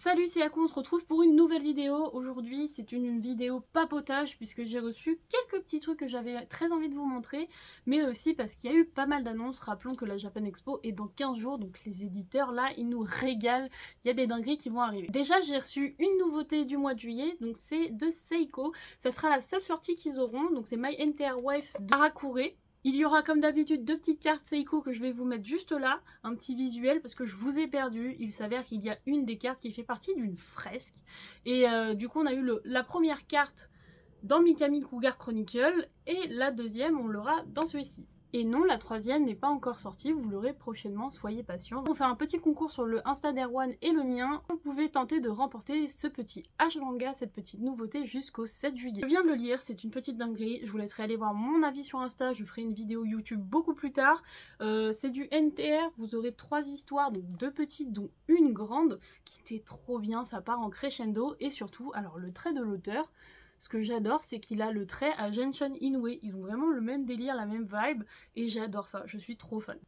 Salut, c'est Ako, on se retrouve pour une nouvelle vidéo. Aujourd'hui, c'est une vidéo papotage puisque j'ai reçu quelques petits trucs que j'avais très envie de vous montrer, mais aussi parce qu'il y a eu pas mal d'annonces. Rappelons que la Japan Expo est dans 15 jours, donc les éditeurs là, ils nous régalent. Il y a des dingueries qui vont arriver. Déjà, j'ai reçu une nouveauté du mois de juillet, donc c'est de Seiko. Ça sera la seule sortie qu'ils auront, donc c'est My Entire Wife de Harakure. Il y aura comme d'habitude deux petites cartes Seiko que je vais vous mettre juste là, un petit visuel parce que je vous ai perdu. Il s'avère qu'il y a une des cartes qui fait partie d'une fresque. Et du coup on a eu la première carte dans Mikami Cougar Chronicle et la deuxième on l'aura dans celui-ci. Et non, la troisième n'est pas encore sortie, vous l'aurez prochainement, soyez patients. On fait un petit concours sur le Insta d'Erwan et le mien. Vous pouvez tenter de remporter ce petit H-manga, cette petite nouveauté jusqu'au 7 juillet. Je viens de le lire, c'est une petite dinguerie, je vous laisserai aller voir mon avis sur Insta, je ferai une vidéo YouTube beaucoup plus tard. C'est du NTR, vous aurez 3 histoires, donc 2 petites dont une grande, qui était trop bien, ça part en crescendo, et surtout, alors le trait de l'auteur, ce que j'adore, c'est qu'il a le trait à Genshin Inoue. Ils ont vraiment le même délire, la même vibe, et j'adore ça. Je suis trop fan.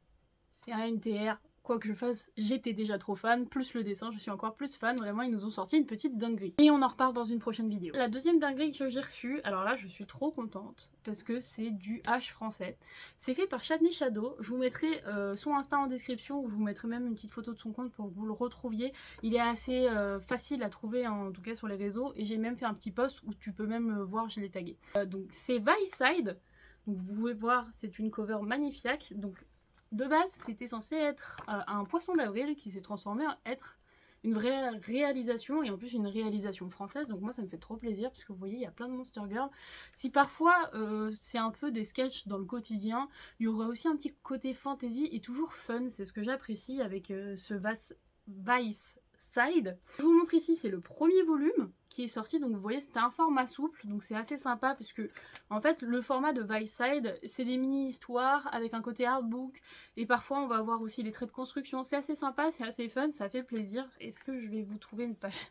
C'est un NTR, quoi que je fasse, j'étais déjà trop fan. Plus le dessin, je suis encore plus fan. Vraiment, ils nous ont sorti une petite dinguerie. Et on en reparle dans une prochaine vidéo. La deuxième dinguerie que j'ai reçue, alors là, je suis trop contente, parce que c'est du H français. C'est fait par Chadney Shadow. Je vous mettrai son Insta en description, ou je vous mettrai même une petite photo de son compte pour que vous le retrouviez. Il est assez facile à trouver, en tout cas sur les réseaux, et j'ai même fait un petit post où tu peux même voir, je l'ai tagué. Donc c'est Vice-Side. Donc vous pouvez voir, c'est une cover magnifique. Donc de base, c'était censé être un poisson d'avril qui s'est transformé en être une vraie réalisation, et en plus une réalisation française, donc moi ça me fait trop plaisir, parce que vous voyez, il y a plein de Monster Girl. Si parfois c'est un peu des sketchs dans le quotidien, il y aura aussi un petit côté fantasy et toujours fun, c'est ce que j'apprécie avec ce Vice Side. Je vous montre ici, c'est le premier volume qui est sorti, donc vous voyez c'était un format souple, donc c'est assez sympa puisque en fait le format de Vice Side c'est des mini-histoires avec un côté artbook, et parfois on va avoir aussi les traits de construction, c'est assez sympa, c'est assez fun, ça fait plaisir. Est-ce que je vais vous trouver une page?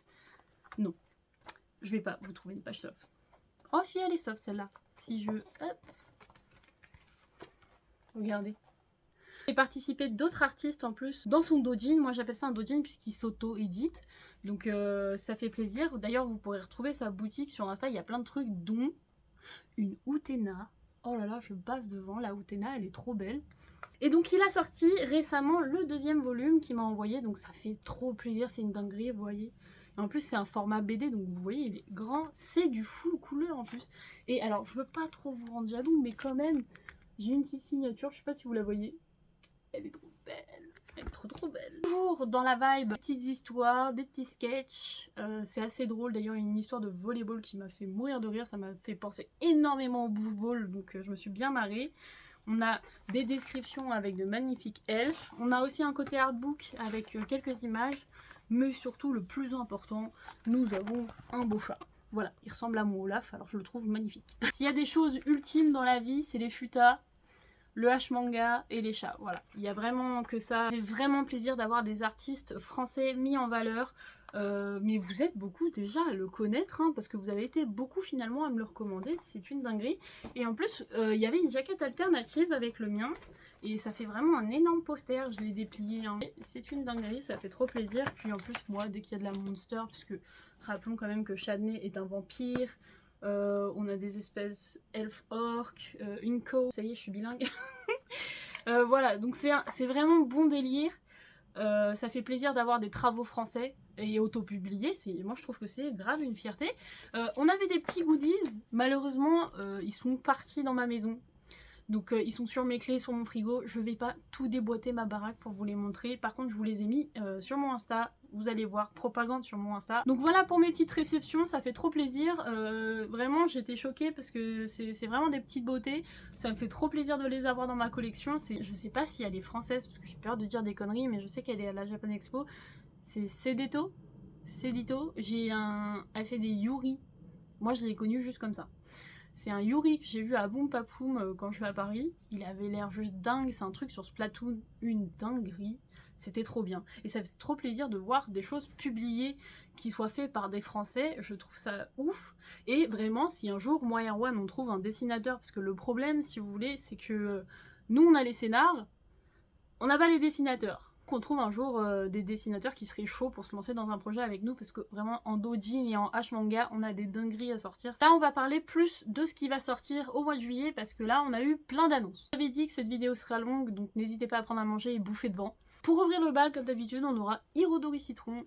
Non, je vais pas vous trouver une page soft. Oh si, elle est soft celle-là. Si je... Hop. Regardez. J'ai participé d'autres artistes en plus dans son doujin. Moi j'appelle ça un doujin puisqu'il s'auto-édite, donc ça fait plaisir. D'ailleurs vous pourrez retrouver sa boutique sur Insta, il y a plein de trucs dont une Utena. Oh là là, je bave devant, la Utena elle est trop belle. Et donc il a sorti récemment le deuxième volume qu'il m'a envoyé, donc ça fait trop plaisir, c'est une dinguerie, vous voyez. Et en plus c'est un format BD, donc vous voyez il est grand, c'est du full couleur en plus. Et alors je veux pas trop vous rendre jaloux, mais quand même j'ai une petite signature, je sais pas si vous la voyez. Elle est trop belle, elle est trop belle. Toujours dans la vibe, des petites histoires, des petits sketchs, c'est assez drôle. D'ailleurs il y a une histoire de volleyball qui m'a fait mourir de rire, ça m'a fait penser énormément au Bouffe Ball, donc je me suis bien marrée. On a des descriptions avec de magnifiques elfes, on a aussi un côté artbook avec quelques images, mais surtout le plus important, nous avons un beau chat. Voilà, il ressemble à mon Olaf, alors je le trouve magnifique. S'il y a des choses ultimes dans la vie, c'est les futas, le H-manga et les chats, voilà. Il y a vraiment que ça. J'ai vraiment plaisir d'avoir des artistes français mis en valeur. Mais vous êtes beaucoup déjà à le connaître, hein, parce que vous avez été beaucoup finalement à me le recommander, c'est une dinguerie. Et en plus, il y avait une jaquette alternative avec le mien, et ça fait vraiment un énorme poster, je l'ai déplié. Hein. C'est une dinguerie, ça fait trop plaisir. Puis en plus, moi, dès qu'il y a de la monster, puisque rappelons quand même que Chadney est un vampire, on a des espèces elf orc, une co, ça y est je suis bilingue. Voilà, donc c'est vraiment bon délire. Ça fait plaisir d'avoir des travaux français et auto-publiés, moi je trouve que c'est grave une fierté. On avait des petits goodies, malheureusement ils sont partis dans ma maison. Donc ils sont sur mes clés, sur mon frigo. Je vais pas tout déboîter ma baraque pour vous les montrer. Par contre je vous les ai mis sur mon Insta. Vous allez voir, propagande sur mon Insta. Donc voilà pour mes petites réceptions, ça fait trop plaisir. Vraiment j'étais choquée parce que c'est vraiment des petites beautés. Ça me fait trop plaisir de les avoir dans ma collection. Je sais pas si elle est française parce que j'ai peur de dire des conneries, mais je sais qu'elle est à la Japan Expo. C'est Cedito. Elle fait des Yuri. Moi je l'ai connue juste comme ça. C'est un Yuri que j'ai vu à Boom Papoum quand je suis à Paris. Il avait l'air juste dingue. C'est un truc sur Splatoon, une dinguerie. C'était trop bien. Et ça fait trop plaisir de voir des choses publiées qui soient faites par des Français. Je trouve ça ouf. Et vraiment, si un jour, moi et Erwan, on trouve un dessinateur, parce que le problème, si vous voulez, c'est que nous, on a les scénars, on n'a pas les dessinateurs. qu'on trouve un jour des dessinateurs qui seraient chauds pour se lancer dans un projet avec nous, parce que vraiment en doujin et en H-manga, on a des dingueries à sortir. Là, on va parler plus de ce qui va sortir au mois de juillet, parce que là, on a eu plein d'annonces. J'avais dit que cette vidéo sera longue, donc n'hésitez pas à prendre à manger et bouffer devant. Pour ouvrir le bal, comme d'habitude, on aura Irodori Citron,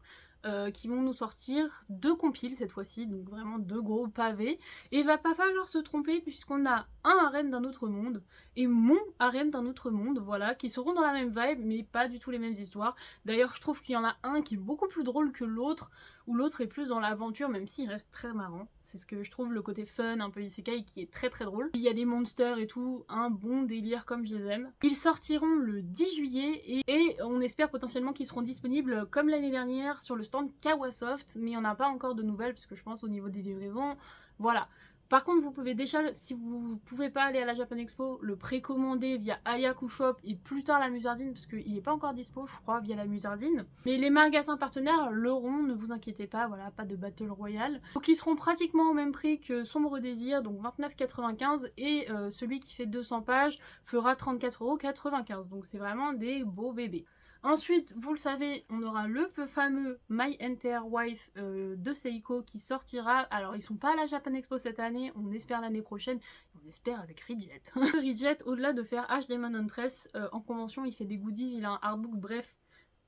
qui vont nous sortir 2 compiles cette fois-ci, donc vraiment 2 gros pavés. Et il va pas falloir se tromper puisqu'on a un harem d'un autre monde et mon harem d'un autre monde, voilà, qui seront dans la même vibe mais pas du tout les mêmes histoires. D'ailleurs je trouve qu'il y en a un qui est beaucoup plus drôle que l'autre, où l'autre est plus dans l'aventure même s'il reste très marrant. C'est ce que je trouve le côté fun, un peu isekai qui est très très drôle. Puis il y a des monsters et tout, un bon délire comme je les aime. Ils sortiront le 10 juillet et on espère potentiellement qu'ils seront disponibles comme l'année dernière sur le stand Kawasoft, mais on n'a pas encore de nouvelles parce que je pense au niveau des livraisons, voilà. Par contre, vous pouvez déjà, si vous pouvez pas aller à la Japan Expo, le précommander via Ayaku Shop et plus tard la Musardine, parce qu'il n'est pas encore dispo, je crois, via la Musardine. Mais les magasins partenaires l'auront, ne vous inquiétez pas, voilà, pas de Battle Royale. Donc ils seront pratiquement au même prix que Sombre Désir, donc 29,95 et celui qui fait 200 pages fera 34,95 €, donc c'est vraiment des beaux bébés. Ensuite, vous le savez, on aura le fameux My Enter Wife de Seiko qui sortira. Alors, ils sont pas à la Japan Expo cette année, on espère l'année prochaine. On espère avec Ridget. Ridget, au-delà de faire H Demon Huntress, en convention, il fait des goodies, il a un artbook, bref.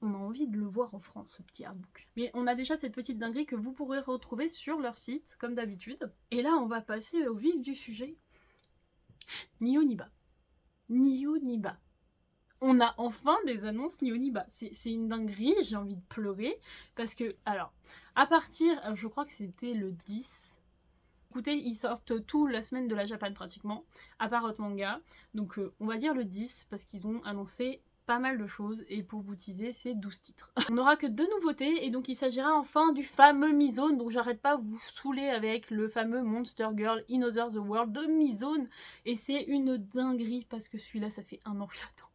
On a envie de le voir en France, ce petit artbook. Mais on a déjà cette petite dinguerie que vous pourrez retrouver sur leur site, comme d'habitude. Et là, on va passer au vif du sujet. Nio Niba. Nio Niba. On a enfin des annonces Nioniba. C'est une dinguerie, j'ai envie de pleurer. Parce que, alors, à partir, je crois que c'était le 10. Écoutez, ils sortent tout la semaine de la Japan pratiquement, à part Hot Manga. Donc on va dire le 10, parce qu'ils ont annoncé pas mal de choses. Et pour vous teaser, c'est 12 titres. On n'aura que 2 nouveautés, et donc il s'agira enfin du fameux Mizone. Donc j'arrête pas de vous saouler avec le fameux Monster Girl In Other the World de Mizone. Et c'est une dinguerie, parce que celui-là, ça fait 1 an que je l'attends.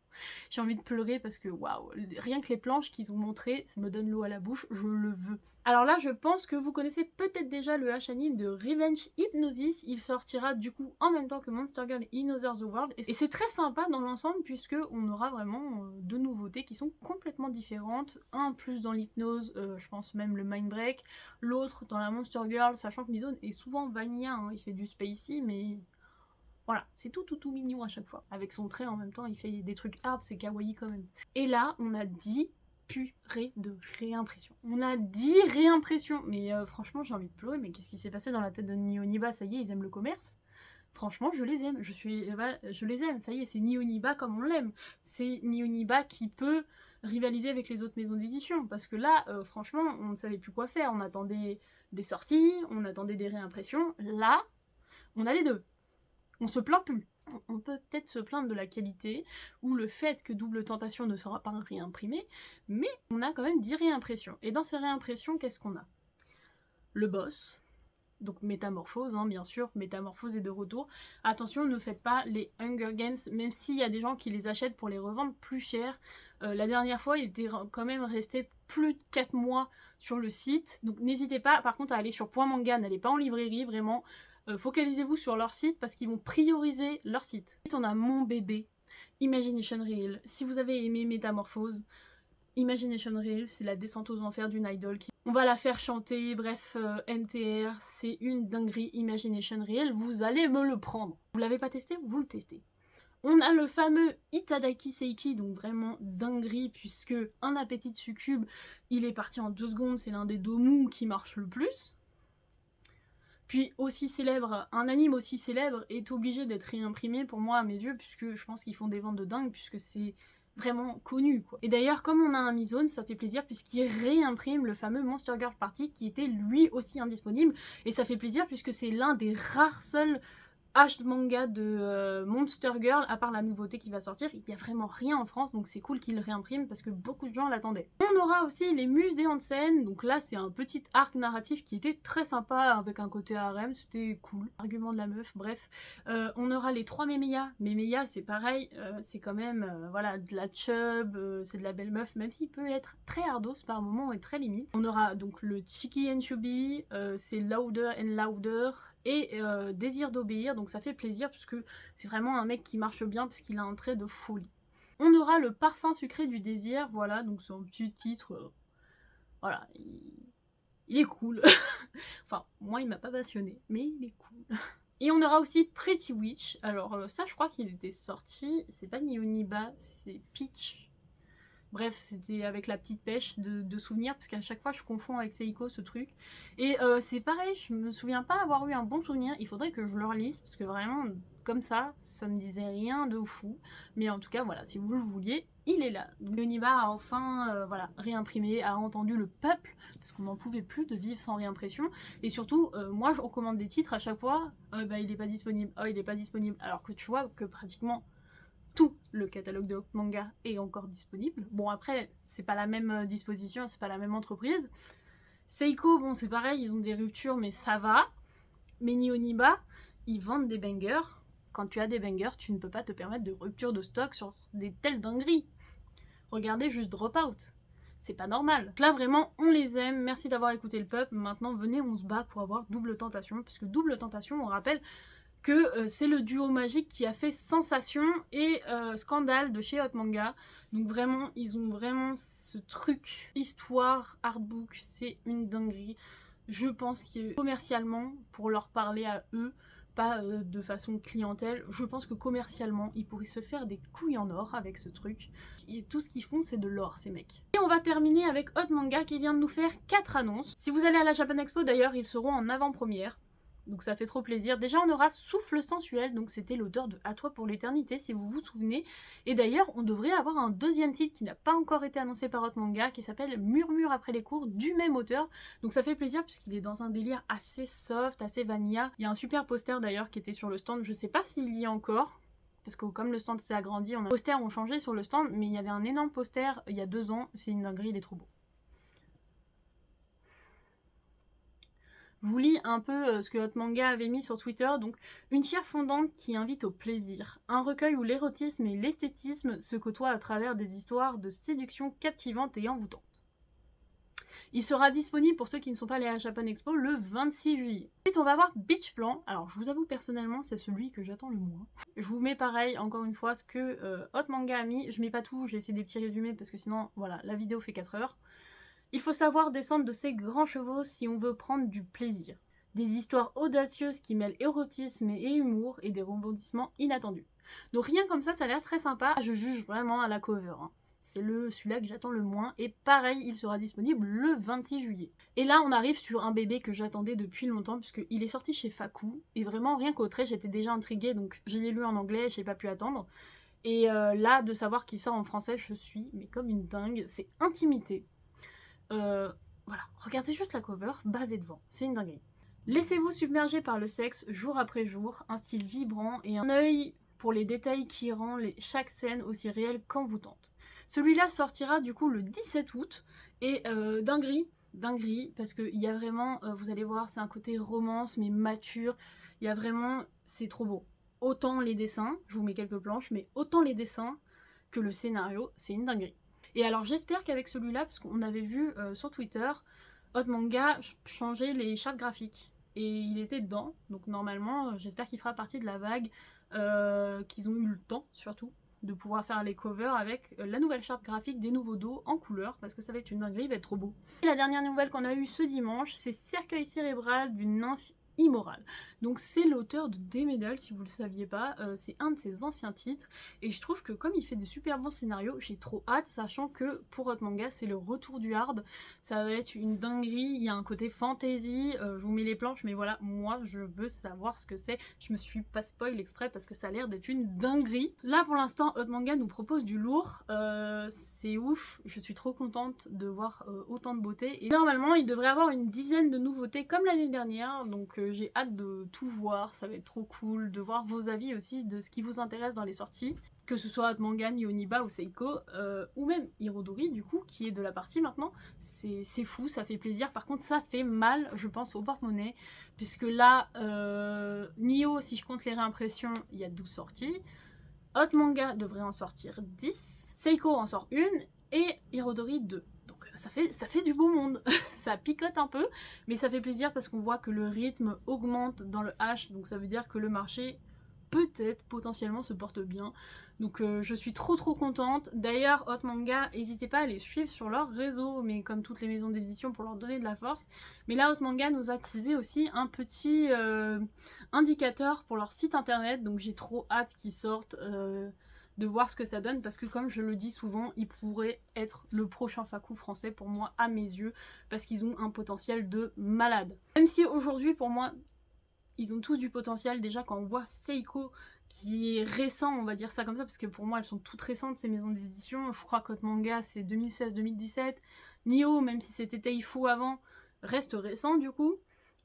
J'ai envie de pleurer parce que waouh, rien que les planches qu'ils ont montrées, ça me donne l'eau à la bouche, je le veux. Alors là, je pense que vous connaissez peut-être déjà le H-anime de Revenge Hypnosis. Il sortira du coup en même temps que Monster Girl In Other the World. Et c'est très sympa dans l'ensemble puisque on aura vraiment 2 nouveautés qui sont complètement différentes. Un plus dans l'hypnose, je pense même le Mind Break. L'autre dans la Monster Girl, sachant que Mizone est souvent vanilla, hein, il fait du spacey, mais... Voilà, c'est tout mignon à chaque fois. Avec son trait en même temps, il fait des trucs hard, c'est kawaii quand même. Et là, on a 10 purées de réimpression. On a 10 réimpressions. Mais franchement, j'ai envie de pleurer. Mais qu'est-ce qui s'est passé dans la tête de Nioniba? Ça y est, ils aiment le commerce. Franchement, je les aime. Je les aime. Ça y est, c'est Nioniba comme on l'aime. C'est Nioniba qui peut rivaliser avec les autres maisons d'édition. Parce que là, franchement, on ne savait plus quoi faire. On attendait des sorties, on attendait des réimpressions. Là, on a les deux. On se plaint plus. On peut peut-être se plaindre de la qualité ou le fait que Double Tentation ne sera pas réimprimé, mais on a quand même 10 réimpressions. Et dans ces réimpressions, qu'est-ce qu'on a? Le boss, donc Métamorphose, hein, bien sûr, Métamorphose est de retour. Attention, ne faites pas les Hunger Games, même s'il y a des gens qui les achètent pour les revendre plus cher. La dernière fois, il était quand même resté plus de 4 mois sur le site, donc n'hésitez pas, par contre, à aller sur Point Manga, n'allez pas en librairie, vraiment. Focalisez-vous sur leur site parce qu'ils vont prioriser leur site. Ensuite, on a Mon Bébé, Imagination Reel. Si vous avez aimé Métamorphose, Imagination Reel, c'est la descente aux enfers d'une idol. On va la faire chanter, bref, NTR, c'est une dinguerie Imagination Reel. Vous allez me le prendre. Vous l'avez pas testé? Vous le testez. On a le fameux Itadaki Seiki, donc vraiment dinguerie, puisque un appétit de succube, il est parti en 2 secondes, c'est l'un des domous qui marche le plus. Puis aussi célèbre, un anime aussi célèbre est obligé d'être réimprimé pour moi à mes yeux, puisque je pense qu'ils font des ventes de dingue, puisque c'est vraiment connu quoi. Et d'ailleurs comme on a un Mizone, ça fait plaisir puisqu'il réimprime le fameux Monster Girl Party qui était lui aussi indisponible, et ça fait plaisir puisque c'est l'un des rares seuls H-manga de Monster Girl, à part la nouveauté qui va sortir. Il n'y a vraiment rien en France, donc c'est cool qu'il le réimprime parce que beaucoup de gens l'attendaient. On aura aussi les Muses des Hansen, donc là c'est un petit arc narratif qui était très sympa avec un côté harem, c'était cool. Argument de la meuf, bref. On aura les 3 Memeya. Memeya c'est pareil, c'est quand même voilà, de la chub, c'est de la belle meuf, même s'il peut être très hardos par moment et très limite. On aura donc le Chiki and Chubby, c'est Louder and Louder, et Désir d'obéir, donc ça fait plaisir parce que c'est vraiment un mec qui marche bien parce qu'il a un trait de folie. On aura le parfum sucré du désir, voilà, donc c'est un petit titre, voilà, il est cool. Enfin, moi il m'a pas passionné, mais il est cool. Et on aura aussi Pretty Witch, alors ça je crois qu'il était sorti, c'est pas Nioniba, c'est Peach. Bref, c'était avec la petite pêche de souvenirs, parce qu'à chaque fois je confonds avec Seiko ce truc. Et c'est pareil, je me souviens pas avoir eu un bon souvenir, il faudrait que je le relise, parce que vraiment, comme ça me disait rien de fou. Mais en tout cas, voilà, si vous le vouliez, il est là. Donc Yoniba a enfin voilà, réimprimé, a entendu le peuple, parce qu'on n'en pouvait plus de vivre sans réimpression. Et surtout, moi je recommande des titres à chaque fois, bah il est pas disponible, oh il est pas disponible. Alors que tu vois que pratiquement tout le catalogue de Hot Manga est encore disponible. Bon après, c'est pas la même disposition, c'est pas la même entreprise. Seiko, bon c'est pareil, ils ont des ruptures mais ça va. Mais Nioniba, ils vendent des bangers. Quand tu as des bangers, tu ne peux pas te permettre de rupture de stock sur des telles dingueries. Regardez juste Dropout. C'est pas normal. Donc là vraiment, on les aime. Merci d'avoir écouté le peuple. Maintenant, venez, on se bat pour avoir Double Tentation. Parce que Double Tentation, on rappelle que c'est le duo magique qui a fait sensation et scandale de chez Hot Manga. Donc vraiment, ils ont vraiment ce truc, histoire, artbook, c'est une dinguerie. Je pense que commercialement, pour leur parler à eux, pas de façon clientèle, je pense que commercialement, ils pourraient se faire des couilles en or avec ce truc. Et tout ce qu'ils font, c'est de l'or, ces mecs. Et on va terminer avec Hot Manga qui vient de nous faire 4 annonces. Si vous allez à la Japan Expo, d'ailleurs, ils seront en avant-première. Donc ça fait trop plaisir. Déjà on aura Souffle Sensuel, donc c'était l'auteur de À toi pour l'éternité si vous vous souvenez. Et d'ailleurs on devrait avoir un deuxième titre qui n'a pas encore été annoncé par Hot Manga qui s'appelle Murmure après les cours du même auteur. Donc ça fait plaisir puisqu'il est dans un délire assez soft, assez vanilla. Il y a un super poster d'ailleurs qui était sur le stand, je sais pas s'il y est encore. Parce que comme le stand s'est agrandi, les posters ont changé sur le stand, mais il y avait un énorme poster il y a 2 ans, c'est une dinguerie, il est trop beau. Je vous lis un peu ce que Hot Manga avait mis sur Twitter. Donc, une chair fondante qui invite au plaisir. Un recueil où l'érotisme et l'esthétisme se côtoient à travers des histoires de séduction captivantes et envoûtantes. Il sera disponible pour ceux qui ne sont pas allés à la Japan Expo le 26 juillet. Ensuite, on va voir Beach Plan. Alors, je vous avoue personnellement, c'est celui que j'attends le moins. Je vous mets pareil, encore une fois, ce que Hot Manga a mis. Je mets pas tout, j'ai fait des petits résumés parce que sinon, voilà, la vidéo fait 4 heures. Il faut savoir descendre de ses grands chevaux si on veut prendre du plaisir. Des histoires audacieuses qui mêlent érotisme et humour et des rebondissements inattendus. Donc rien comme ça a l'air très sympa. Je juge vraiment à la cover. Hein. C'est celui-là que j'attends le moins. Et pareil, il sera disponible le 26 juillet. Et là, on arrive sur un bébé que j'attendais depuis longtemps puisqu'il est sorti chez Faku. Et vraiment, rien qu'au trait, j'étais déjà intriguée. Donc je l'ai lu en anglais, j'ai pas pu attendre. Et là, de savoir qu'il sort en français, je suis mais comme une dingue. C'est Intimité. Voilà, regardez juste la cover, bavez devant, c'est une dinguerie. Laissez-vous submerger par le sexe jour après jour, un style vibrant et un œil pour les détails qui rend chaque scène aussi réelle qu'envoûtante. Celui-là sortira du coup le 17 août et dinguerie, parce qu'il y a vraiment, vous allez voir, c'est un côté romance mais mature, il y a vraiment, c'est trop beau. Autant les dessins, je vous mets quelques planches, mais autant les dessins que le scénario, c'est une dinguerie. Et alors j'espère qu'avec celui-là, parce qu'on avait vu sur Twitter, Hot Manga changer les chartes graphiques. Et il était dedans, donc normalement j'espère qu'il fera partie de la vague, qu'ils ont eu le temps surtout, de pouvoir faire les covers avec la nouvelle charte graphique des nouveaux dos en couleur, parce que ça va être une dinguerie, il va être trop beau. Et la dernière nouvelle qu'on a eue ce dimanche, c'est Cercueil cérébral d'une nymphe immorale. Donc c'est l'auteur de Demédal, si vous le saviez pas, c'est un de ses anciens titres, et je trouve que comme il fait de super bons scénarios, j'ai trop hâte, sachant que pour Hot Manga, c'est le retour du hard, ça va être une dinguerie, il y a un côté fantasy, je vous mets les planches, mais voilà, moi je veux savoir ce que c'est, je me suis pas spoil exprès parce que ça a l'air d'être une dinguerie. Là pour l'instant, Hot Manga nous propose du lourd, c'est ouf, je suis trop contente de voir autant de beauté, et normalement il devrait avoir une dizaine de nouveautés comme l'année dernière, donc j'ai hâte de tout voir, ça va être trop cool, de voir vos avis aussi de ce qui vous intéresse dans les sorties, que ce soit Hot Manga, Nioniba ou Seiko, ou même Hirodori du coup, qui est de la partie maintenant, c'est fou, ça fait plaisir, par contre ça fait mal, je pense, au porte-monnaie, puisque là, Nio, si je compte les réimpressions, il y a 12 sorties, Hot Manga devrait en sortir 10, Seiko en sort une, et Hirodori 2. Ça fait du beau monde, ça picote un peu, mais ça fait plaisir parce qu'on voit que le rythme augmente dans le H, donc ça veut dire que le marché peut-être potentiellement se porte bien. Donc je suis trop contente. D'ailleurs, Hot Manga, n'hésitez pas à les suivre sur leur réseau, mais comme toutes les maisons d'édition pour leur donner de la force. Mais là, Hot Manga nous a teasé aussi un petit indicateur pour leur site internet, donc j'ai trop hâte qu'ils sortent, de voir ce que ça donne, parce que comme je le dis souvent, ils pourraient être le prochain Fakou français pour moi, à mes yeux, parce qu'ils ont un potentiel de malade. Même si aujourd'hui, pour moi, ils ont tous du potentiel. Déjà quand on voit Seiko, qui est récent, on va dire ça comme ça, parce que pour moi elles sont toutes récentes ces maisons d'édition. Je crois qu'Hot Manga c'est 2016-2017. Nioh, même si c'était Taifu avant, reste récent du coup.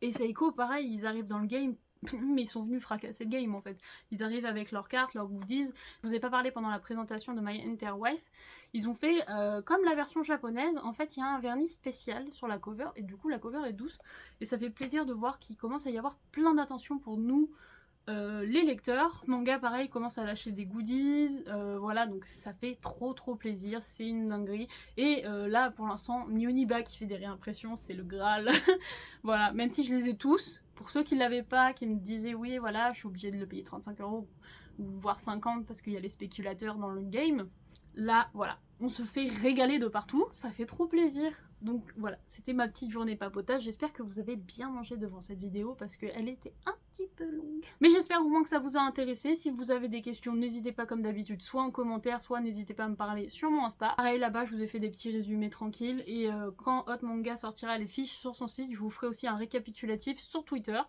Et Seiko, pareil, ils arrivent dans le game, mais ils sont venus fracasser le game en fait. Ils arrivent avec leurs cartes, leurs goodies. Je vous ai pas parlé pendant la présentation de My Interwife. Ils ont fait comme la version japonaise, en fait il y a un vernis spécial sur la cover, et du coup la cover est douce, et ça fait plaisir de voir qu'il commence à y avoir plein d'attention pour nous, les lecteurs. Manga pareil commence à lâcher des goodies, voilà, donc ça fait trop plaisir, c'est une dinguerie. Et là pour l'instant Nihoniba qui fait des réimpressions, c'est le Graal. Voilà, même si je les ai tous, pour ceux qui ne l'avaient pas, qui me disaient oui voilà je suis obligée de le payer 35 € ou voire 50 parce qu'il y a les spéculateurs dans le game, là voilà, on se fait régaler de partout, ça fait trop plaisir. Donc voilà, c'était ma petite journée papotage. J'espère que vous avez bien mangé devant cette vidéo parce qu'elle était un petit peu longue. Mais j'espère au moins que ça vous a intéressé. Si vous avez des questions, n'hésitez pas comme d'habitude, soit en commentaire, soit n'hésitez pas à me parler sur mon Insta. Pareil, là-bas, je vous ai fait des petits résumés tranquilles. Et quand Hot Manga sortira les fiches sur son site, je vous ferai aussi un récapitulatif sur Twitter.